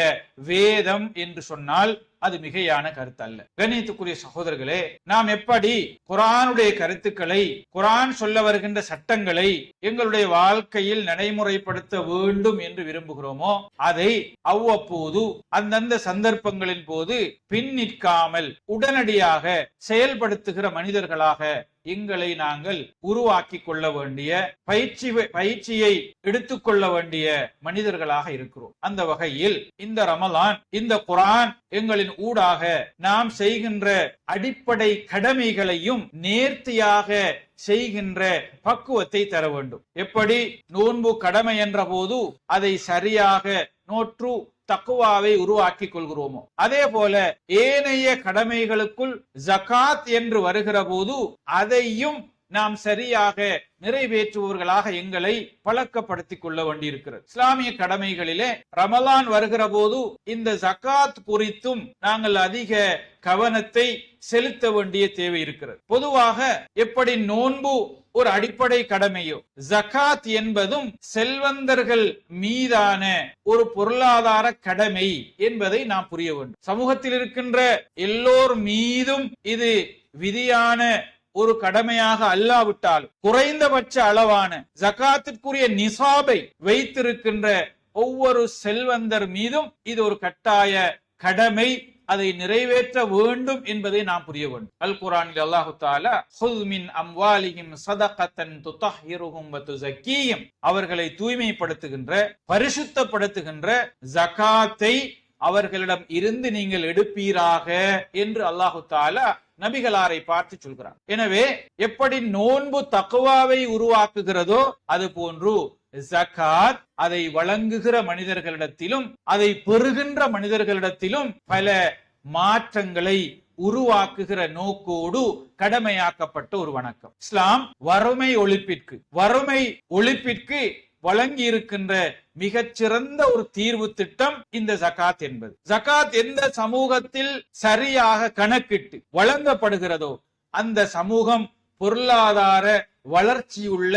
வேதம் என்று சொன்னால் அது மிகையான கருத்து அல்ல. கண்ணியத்துக்குரிய சகோதரர்களே, நாம் எப்படி குர்ஆனுடைய கருத்துக்களை, குர்ஆன் சொல்ல வருகின்ற சட்டங்களை எங்களுடைய வாழ்க்கையில் நடைமுறைப்படுத்த வேண்டும் என்று விரும்புகிறோமோ அதை அவ்வப்போது அந்தந்த சந்தர்ப்பங்களின் போது பின் நிற்காமல் உடனடியாக செயல்படுத்துகிற மனிதர்களாக எங்களை நாங்கள் உருவாக்கி கொள்ள வேண்டிய பயிற்சியை எடுத்துக்கொள்ள வேண்டிய மனிதர்களாக இருக்கிறோம். அந்த வகையில் இந்த ரமலான், இந்த குர்ஆன் எங்களின் ஊடாக நாம் செய்கின்ற அடிப்படை கடமைகளையும் நேர்த்தியாக செய்கின்ற பக்குவத்தை தர வேண்டும். எப்படி நோன்பு கடமை என்ற போது அதை சரியாக நோற்று தக்குவாவை உருவாக்கி கொள்கிறோமோ, அதே போல ஏனைய கடமைகளுக்குள் ஜகாத் என்று வருகிற போது அதையும் நாம் சரியாக நிறைவேற்றுபவர்களாக எங்களை பழக்கப்படுத்திக் கொள்ள வேண்டியிருக்கிறது. இஸ்லாமிய கடமைகளிலே ரமலான் வருகிற போது இந்த ஜகாத் குறித்தும் நாங்கள் அதிக கவனத்தை செலுத்த வேண்டிய தேவை இருக்கிறது. பொதுவாக எப்படி நோன்பு ஒரு அடிப்படை கடமையோ, ஜகாத் என்பதும் செல்வந்தர்கள் மீதான ஒரு பொருளாதார கடமை என்பதை நாம் புரிய வேண்டும். சமூகத்தில் இருக்கின்ற எல்லோர் மீதும் இது விதியான ஒரு கடமையாக அல்லாவிட்டால் குறைந்தபட்ச அளவான ஜகாத்திற்குரிய நிசாபை வைத்திருக்கின்ற ஒவ்வொரு செல்வந்தர் மீதும் இது ஒரு கட்டாய கடமை, அதை நிறைவேற்ற வேண்டும் என்பதை நாம் புரிய வேண்டும். அல் குர்ஆனில் அல்லாஹ் தஆலா "ஹுஸ் மின் அம்வாலிஹிம் ஸதகத்தன் துதஹிருஹும் வ துஸக்கீஹிம்", அவர்களை தூய்மைப்படுத்துகின்ற பரிசுத்தப்படுத்துகின்ற ஜகாத்தை அவர்களிடம் இருந்து நீங்கள் எடுப்பீராக என்று அல்லாஹ் தஆலா நபிகளாரை பார்த்து சொல்கிறார். எனவே எப்படி நோன்பு தக்வாவை உருவாக்குகிறதோ அது போன்று ஜகாத் அதை வழங்குகிற மனிதர்களிடத்திலும் அதை பெறுகின்ற மனிதர்களிடத்திலும் பல மாற்றங்களை உருவாக்குகிற நோக்கோடு கடமையாக்கப்பட்ட ஒரு வணக்கம். இஸ்லாம் வறுமை ஒழிப்பிற்கு வழங்கி இருக்கின்ற மிகச்சிறந்த ஒரு தீர்வு திட்டம் இந்த ஜகாத் என்பது. ஜகாத் எந்த சமூகத்தில் சரியாக கணக்கிட்டு வழங்கப்படுகிறதோ அந்த சமூகம் பொருளாதார வளர்ச்சியுள்ள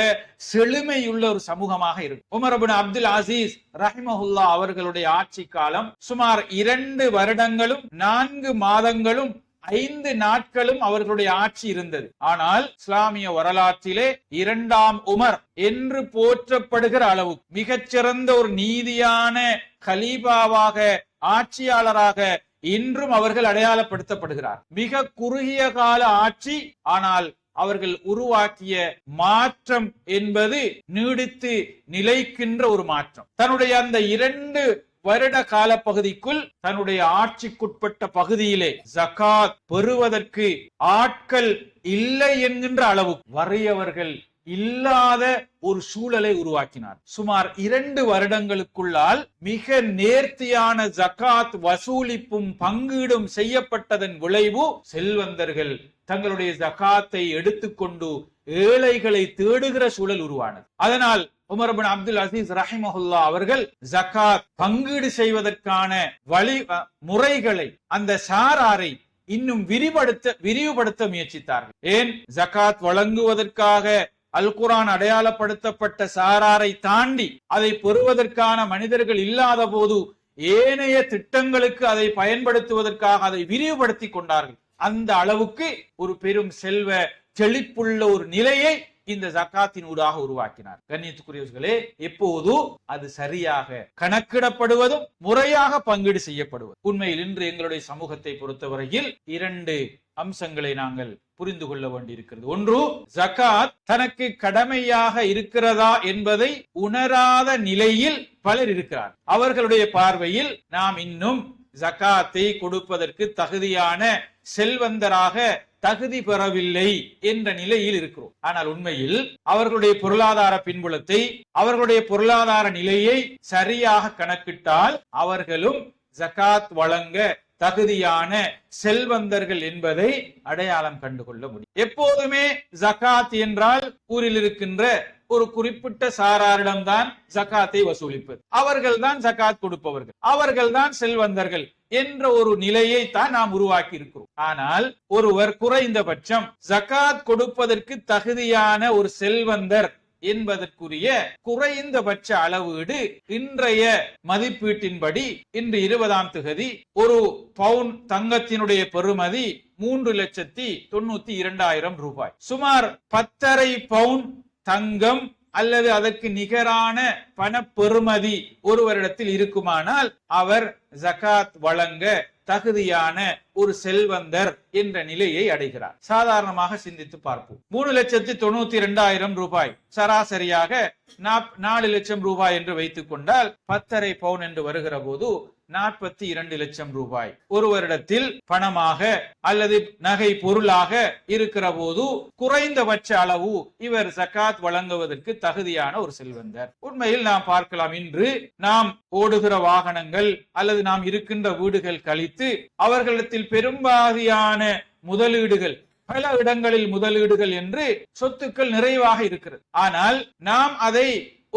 செழுமையுள்ள ஒரு சமூகமாக இருக்கும். உமர் இப்னு அப்துல் அசீஸ் ரஹிமஹுல்லா அவர்களுடைய ஆட்சி காலம் சுமார் 2 வருடங்களும் 4 மாதங்களும் 5 நாட்களும் அவர்களுடைய ஆட்சி இருந்தது. ஆனால் இஸ்லாமிய வரலாற்றிலே 2ஆம் உமர் என்று போற்றப்படுகிற அளவு மிகச்சிறந்த ஒரு நீதியான கலீபாவாக ஆட்சியாளராக இன்றும் அவர்கள் அடையாளப்படுத்தப்படுகிறார். மிக குறுகிய கால ஆட்சி, ஆனால் அவர்கள் உருவாக்கிய மாற்றம் என்பது நீடித்து நிலைக்கின்ற ஒரு மாற்றம். தன்னுடைய அந்த 2 வருட கால பகுதிக்குள் தன்னுடைய ஆட்சிக்குட்பட்ட பகுதியிலே ஜகாத் பெறுவதற்கு ஆட்கள் இல்லை என்கின்ற அளவு வறியவர்கள் இல்லாத ஒரு சூழலை உருவாக்கினார். சுமார் 2 வருடங்களுக்குள்ளால் மிக நேர்த்தியான ஜகாத் வசூலிப்பும் பங்கீடும் செய்யப்பட்டதன் விளைவு செல்வந்தர்கள் தங்களுடைய ஜகாத்தை எடுத்துக்கொண்டு ஏழைகளை தேடுகிற சூழல் உருவானது. அதனால் உமர் இப்னு அப்துல் அசீஸ் ரஹிமஹுல்லா அவர்கள் ஜகாத் பங்கீடு செய்வதற்கான முறைகளை அந்த சாராரை இன்னும் விரிவுபடுத்த முயற்சித்தார்கள். ஏன், ஜகாத் வழங்குவதற்காக அல் குர்ஆன் அடையாளப்படுத்தப்பட்ட சாராரை தாண்டி அதை பெறுவதற்கான மனிதர்கள் இல்லாத போது ஏனைய திட்டங்களுக்கு அதை பயன்படுத்துவதற்காக அதை விரிவுபடுத்தி கொண்டார்கள். அந்த அளவுக்கு ஒரு பெரும் செல்வ செழிப்புள்ள ஒரு நிலையை இந்த ஜகாத்தின் ஊடாக உருவாக்கினார். கண்ணியத்துக்குரியவர்களே, எப்போது அது சரியாக கணக்கிடப்படுவதும் முறையாக பங்கீடு செய்யப்படுவது. உண்மையில் இன்று எங்களுடைய சமூகத்தை பொறுத்தவரையில் 2 அம்சங்களை நாங்கள் புரிந்து கொள்ள வேண்டியிருக்கிறது. ஒன்று, ஜகாத் தனக்கு கடமையாக இருக்கிறதா என்பதை உணராத நிலையில் பலர் இருக்கிறார். அவர்களுடைய பார்வையில் நாம் இன்னும் ஜகாத்தை கொடுப்பதற்கு தகுதியான செல்வந்தராக தகுதி பெறவில்லை என்ற நிலையில் இருக்கிறோம். ஆனால் உண்மையில் அவர்களுடைய பொருளாதார பின்புலத்தை, அவர்களுடைய பொருளாதார நிலையை சரியாக கணக்கிட்டால் அவர்களும் ஜகாத் வழங்க தகுதியான செல்வந்தர்கள் என்பதை அடையாளம் கண்டுகொள்ள முடியும். எப்போதுமே ஜகாத் என்றால் ஊரில் இருக்கின்ற ஒரு குறிப்பிட்ட சாராரிடம்தான் ஜகாத்தை வசூலிப்பது, அவர்கள் தான் ஜகாத் கொடுப்பவர்கள், அவர்கள் தான் செல்வந்தர்கள் என்ற ஒரு நிலையை தான் நாம் உருவாக்கி இருக்கிறோம். ஆனால் ஒருவர் குறைந்தபட்சம் ஜகாத் கொடுப்பதற்கு தகுதியான ஒரு செல்வந்தர் என்பதற்குரிய குறைந்தபட்ச அளவீடு இன்றைய மதிப்பீட்டின்படி இன்று 20ஆம் தேதி ஒரு பவுன் தங்கத்தினுடைய பெறுமதி 3,92,000 ரூபாய். சுமார் 10.5 பவுன் தங்கம் அல்லது அதற்கு நிகரான பண பெறுமதி ஒருவரிடத்தில் இருக்குமானால் அவர் ஜகாத் வழங்க தகுதியான ஒரு செல்வந்தர் என்ற நிலையை அடைகிறார். சாதாரணமாக சிந்தித்து பார்ப்போம். 3,92,000 ரூபாய் சராசரியாக 4 லட்சம் ரூபாய் என்று வைத்துக் கொண்டால் 10.5 பவுன் என்று வருகிற போது 42 லட்சம் ரூபாய் ஒருவரிடத்தில் பணமாக அல்லது நகை பொருளாக இருக்கிற போது குறைந்தபட்ச அளவு இவர் ஜகாத் வழங்குவதற்கு தகுதியான ஒரு செல்வந்தர். உண்மையில் நாம் பார்க்கலாம், இன்று நாம் ஓடுகிற வாகனங்கள் அல்லது நாம் இருக்கின்ற வீடுகள் கழித்து அவர்களிடத்தில் பெரும்பாதியான முதலீடுகள், பல இடங்களில் முதலீடுகள் என்று சொத்துக்கள் நிறைவாக இருக்கிறது. ஆனால் நாம் அதை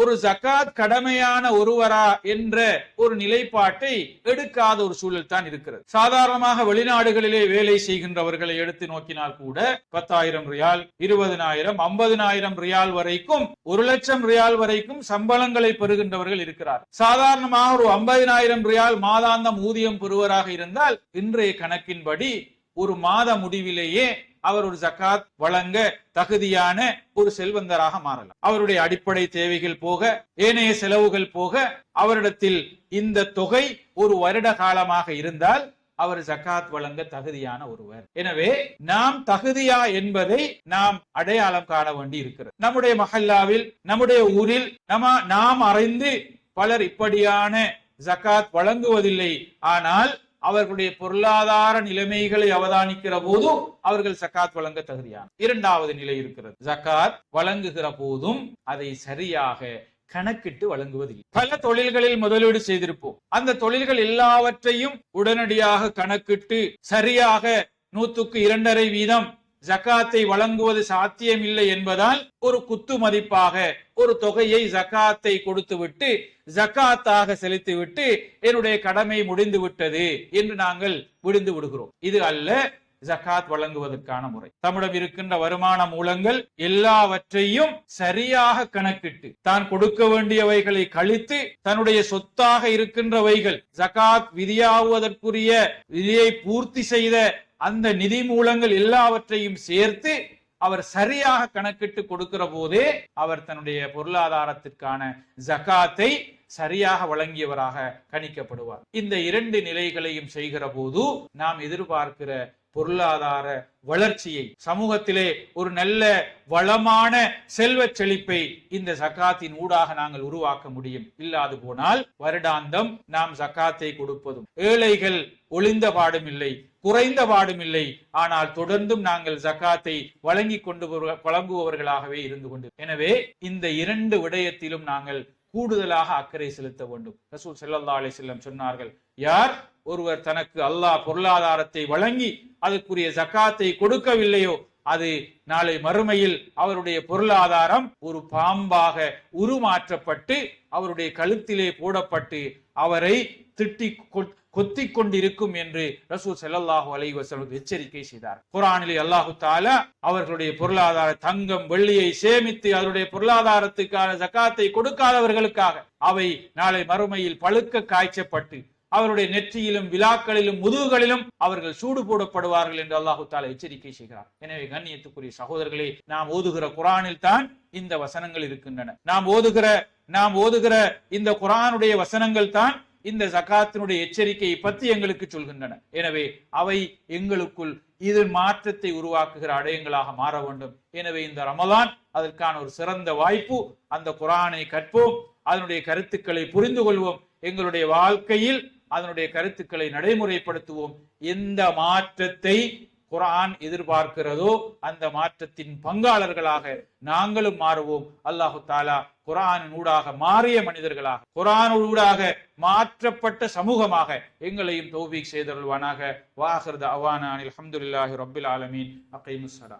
ஒரு ஜகாத் கடமையான ஒருவரா என்ற ஒரு நிலைப்பாட்டை எடுக்காத ஒரு சூழல் தான் இருக்கிறது. சாதாரணமாக வெளிநாடுகளிலே வேலை செய்கின்றவர்களை எடுத்து நோக்கினால் கூட 10,000 ரியால், 20,000, 50,000 ரியால் வரைக்கும், 1 லட்சம் ரியால் வரைக்கும் சம்பளங்களை பெறுகின்றவர்கள் இருக்கிறார். சாதாரணமாக ஒரு 50,000 ரியால் மாதாந்தம் ஊதியம் பெறுவராக இருந்தால் இன்றைய கணக்கின்படி ஒரு மாத முடிவிலேயே அவர் ஒரு ஜகாத் வழங்க தகுதியான ஒரு செல்வந்தராக மாறலாம். அவருடைய அடிப்படை தேவைகள் போக, ஏனைய செலவுகள் போக, அவரிடத்தில் இந்த தொகை ஒரு வருட காலமாக இருந்தால் அவர் ஜகாத் வழங்க தகுதியான ஒருவர். எனவே நாம் தகுதியா என்பதை நாம் அடையாளம் காண வேண்டி இருக்கிறது. நம்முடைய மஹல்லாவில், நம்முடைய ஊரில் நாம் அறிந்து பலர் இப்படியான ஜகாத் வழங்குவதில்லை. ஆனால் அவர்களுடைய பொருளாதார நிலைமைகளை அவதானிக்கிற போது அவர்கள் ஜகாத் வழங்க தகுதியான இரண்டாவது நிலை இருக்கிறது. ஜகாத் வழங்குகிற போதும் அதை சரியாக கணக்கிட்டு வழங்குவதில்லை. பல தொழில்களில் முதலீடு செய்திருப்போம். அந்த தொழில்கள் எல்லாவற்றையும் உடனடியாக கணக்கிட்டு சரியாக 100க்கு 2.5% ஜகாத்தை வழங்குவது சாத்தியமில்லை என்பதால் ஒரு குத்து மதிப்பாக ஒரு தொகையை ஜகாத்தை கொடுத்துவிட்டு, ஜகாத்தாக செலுத்திவிட்டு என்னுடைய கடமை முடிந்து விட்டது என்று நாங்கள் விடுந்து விடுகிறோம். இது அல்ல ஜகாத் வழங்குவதற்கான முறை. தம்மிடம் இருக்கின்ற வருமான மூலங்கள் எல்லாவற்றையும் சரியாக கணக்கிட்டு, தான் கொடுக்க வேண்டியவைகளை கழித்து, தன்னுடைய சொத்தாக இருக்கின்றவைகள் ஜகாத் விதியாவதற்குரிய விதியை பூர்த்தி செய்த அந்த நிதி மூலங்கள் எல்லாவற்றையும் சேர்த்து அவர் சரியாக கணக்கிட்டு கொடுக்கிற போதே அவர் தன்னுடைய பொருளாதாரத்திற்கான ஜகாத்தை சரியாக வழங்கியவராக கணிக்கப்படுவார். இந்த 2 நிலைகளையும் செய்கிற போது நாம் எதிர்பார்க்கிற பொருளாதார வளர்ச்சியை, சமூகத்திலே ஒரு நல்ல வளமான செல்வ செழிப்பை இந்த ஜகாத்தின் ஊடாக நாங்கள் உருவாக்க முடியும். இல்லாது போனால் வருடாந்தம் நாம் ஜகாத்தை கொடுப்பதும், ஏழைகள் ஒளிந்த பாடும் இல்லை, குறைந்த பாடும் இல்லை. ஆனால் தொடர்ந்தும் நாங்கள் ஜகாத்தை வழங்கி கொண்டு வழங்குபவர்களாகவே இருந்து கொண்டு. எனவே இந்த 2 விடயத்திலும் நாங்கள் கூடுதலாக அக்கறை செலுத்த வேண்டும். ரசூல் ஸல்லல்லாஹு அலைஹி வஸல்லம் சொன்னார்கள், யார் ஒருவர் தனக்கு அல்லாஹ் பொருளாதாரத்தை வழங்கி அதற்குரிய ஜகாத்தை கொடுக்கவில்லையோ, அது நாளை மறுமையில் அவருடைய பொருளாதாரம் ஒரு பாம்பாக உருமாற்றப்பட்டு அவருடைய கழுத்திலே போடப்பட்டு அவரை திட்டி கொத்திக் கொண்டிருக்கும் என்று ரசூல் ஸல்லல்லாஹு அலைஹி வஸல்லம் எச்சரிக்கை செய்தார். குர்ஆனிலே அல்லாஹ் தஆலா அவர்களுடைய பொருளாதார தங்கம் வெள்ளியை சேமித்து அதனுடைய பொருளாதாரத்துக்கான ஜகாத்தை கொடுக்காதவர்களுக்காக அவை நாளை மறுமையில் பழுக்க காய்ச்சப்பட்டு அவருடைய நெற்றியிலும் விழாக்களிலும் முதுகுகளிலும் அவர்கள் சூடு போடப்படுவார்கள் என்று அல்லாஹ் தஆலா எச்சரிக்கை செய்கிறார். எனவே கண்ணியத்துக்குரிய சகோதரர்களே, நாம் ஓதுகிற குர்ஆனில் தான் இந்த வசனங்கள் இருக்கின்றன. நாம் ஓதுகிற இந்த குர்ஆனுடைய வசனங்கள் தான் இந்த ஜகாத்தினுடைய எச்சரிக்கையை பற்றி எங்களுக்கு சொல்கின்றன. எனவே அவை எங்களுக்குள் இது மாற்றத்தை உருவாக்குகிற அடையங்களாக மாற வேண்டும். எனவே இந்த ரமலான் அதற்கான ஒரு சிறந்த வாய்ப்பு. அந்த குர்ஆனை கற்போம், அதனுடைய கருத்துக்களை புரிந்து கொள்வோம், எங்களுடைய வாழ்க்கையில் அதனுடைய கருத்துக்களை நடைமுறைப்படுத்துவோம். எந்த மாற்றத்தை குர்ஆன் எதிர்பார்க்கிறதோ அந்த மாற்றத்தின் பங்காளர்களாக நாங்களும் மாறுவோம். அல்லாஹு தஆலா குர்ஆனின் ஊடாக மாறிய மனிதர்களாக, குர்ஆன் ஊடாக மாற்றப்பட்ட சமூகமாக எங்களையும் தௌஃபீக் செய்தருள்வானாக. வாஹிர் தஅவானா அல்ஹம்துலில்லாஹி ரப்பில் ஆலமீன். அகீமுஸ் ஸலாத்.